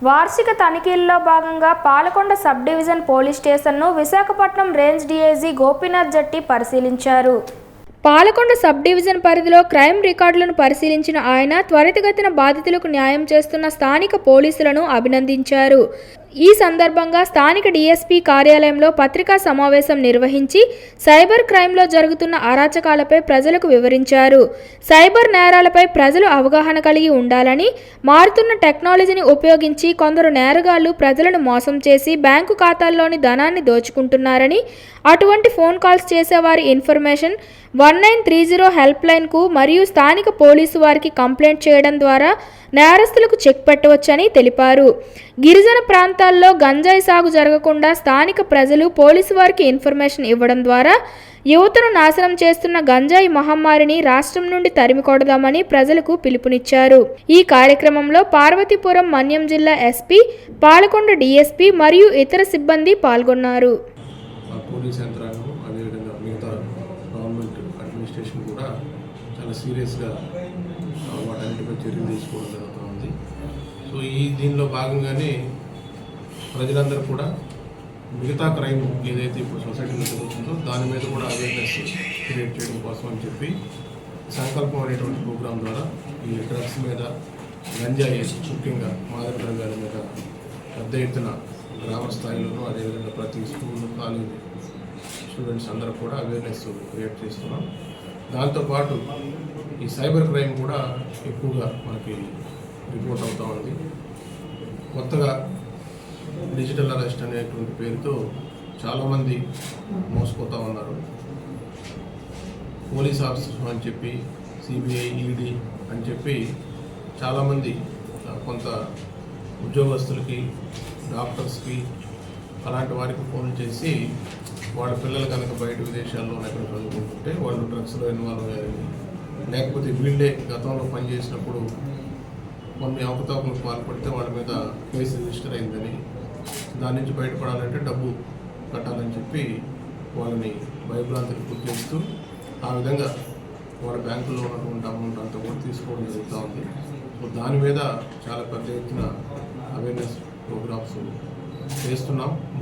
వార్షిక తనిఖీల్లో భాగంగా పాలకొండ సబ్ డివిజన్ పోలీస్ స్టేషన్ను విశాఖపట్నం రేంజ్ డీఐజీ గోపీనాథ్ జట్టి పరిశీలించారు. పాలకొండ సబ్ డివిజన్ పరిధిలో క్రైమ్ రికార్డులను పరిశీలించిన ఆయన త్వరితగతిన బాధితులకు న్యాయం చేస్తున్న స్థానిక పోలీసులను అభినందించారు. ఈ సందర్భంగా స్థానిక డీఎస్పీ కార్యాలయంలో పత్రికా సమావేశం నిర్వహించి సైబర్ క్రైమ్లో జరుగుతున్న అరాచకాలపై ప్రజలకు వివరించారు. సైబర్ నేరాలపై ప్రజలు అవగాహన కలిగి ఉండాలని, మారుతున్న టెక్నాలజీని ఉపయోగించి కొందరు నేరగాళ్లు ప్రజలను మోసం చేసి బ్యాంకు ఖాతాల్లోని ధనాన్ని దోచుకుంటున్నారని, అటువంటి ఫోన్ కాల్స్ చేసేవారి ఇన్ఫర్మేషన్ 1930 హెల్ప్ లైన్కు మరియు స్థానిక పోలీసు వారికి కంప్లైంట్ చేయడం ద్వారా నేరస్తులకు చెక్ పెట్టవచ్చని తెలిపారు. గిరిజన ప్రాంతాల్లో గంజాయి సాగు జరగకుండా స్థానిక ప్రజలు పోలీసు వారికి ఇన్ఫర్మేషన్ ఇవ్వడం ద్వారా యువతను నాశనం చేస్తున్న గంజాయి మహమ్మారిని రాష్ట్రం నుండి తరిమికొడదామని ప్రజలకు పిలుపునిచ్చారు. ఈ కార్యక్రమంలో పార్వతీపురం మన్యం జిల్లా ఎస్పీ, పాలకొండ డీఎస్పీ మరియు ఇతర సిబ్బంది పాల్గొన్నారు. పోలీస్ యంత్రాంగం అదేవిధంగా మిగతా గవర్నమెంట్ అడ్మినిస్ట్రేషన్ కూడా చాలా సీరియస్గా వాటన్నిటిపై చర్యలు తీసుకోవడం జరుగుతూ ఉంది. సో దీనిలో భాగంగానే ప్రజలందరూ కూడా మిగతా క్రైమ్ ఏదైతే ఇప్పుడు సొసైటీలో జరుగుతుందో దాని మీద కూడా అవేర్నెస్ క్రియేట్ చేయడం కోసం అని చెప్పి సంకల్పం అనేటువంటి ప్రోగ్రాం ద్వారా ఈ డ్రగ్స్ మీద, గంజాయి ముఖ్యంగా మాదక ద్రవ్యాల మీద పెద్ద ఎత్తున గ్రామ స్థాయిలోనూ అదేవిధంగా ప్రతి స్కూల్, కాలేజ్ స్టూడెంట్స్ అందరూ కూడా అవేర్నెస్ క్రియేట్ చేస్తున్నాం. దాంతోపాటు ఈ సైబర్ క్రైమ్ కూడా ఎక్కువగా మనకి రిపోర్ట్ అవుతూ ఉంది. కొత్తగా డిజిటల్ అరెస్ట్ అనేటువంటి పేరుతో చాలామంది మోసపోతూ ఉన్నారు. పోలీస్ ఆఫీసర్స్ అని చెప్పి, సిబిఐ, ఈడీ అని చెప్పి చాలామంది కొంత ఉద్యోగస్తులకి, డాక్టర్స్కి అలాంటి వారికి ఫోన్ చేసి వాళ్ళ పిల్లలు కనుక బయట విదేశాల్లో ఎక్కడ చదువుకుంటుంటే వాళ్ళు డ్రగ్స్లో ఇన్వాల్వ్ అయ్యారని, లేకపోతే వీళ్ళే గతంలో పనిచేసినప్పుడు కొన్ని అవకతవకలకు పాల్పడితే వాళ్ళ మీద కేసు రిజిస్టర్ అయిందని, దాని నుంచి బయటపడాలంటే డబ్బు కట్టాలని చెప్పి వాళ్ళని భయభ్రాంతికి గురి చేస్తూ ఆ విధంగా వాళ్ళ బ్యాంకుల్లో ఉన్నటువంటి అమౌంట్ అంతా కూడా తీసుకోవడం జరుగుతూ ఉంది. సో దాని మీద చాలా పెద్ద ఎత్తున అవేర్నెస్ ప్రోగ్రామ్స్ చేస్తున్నాం.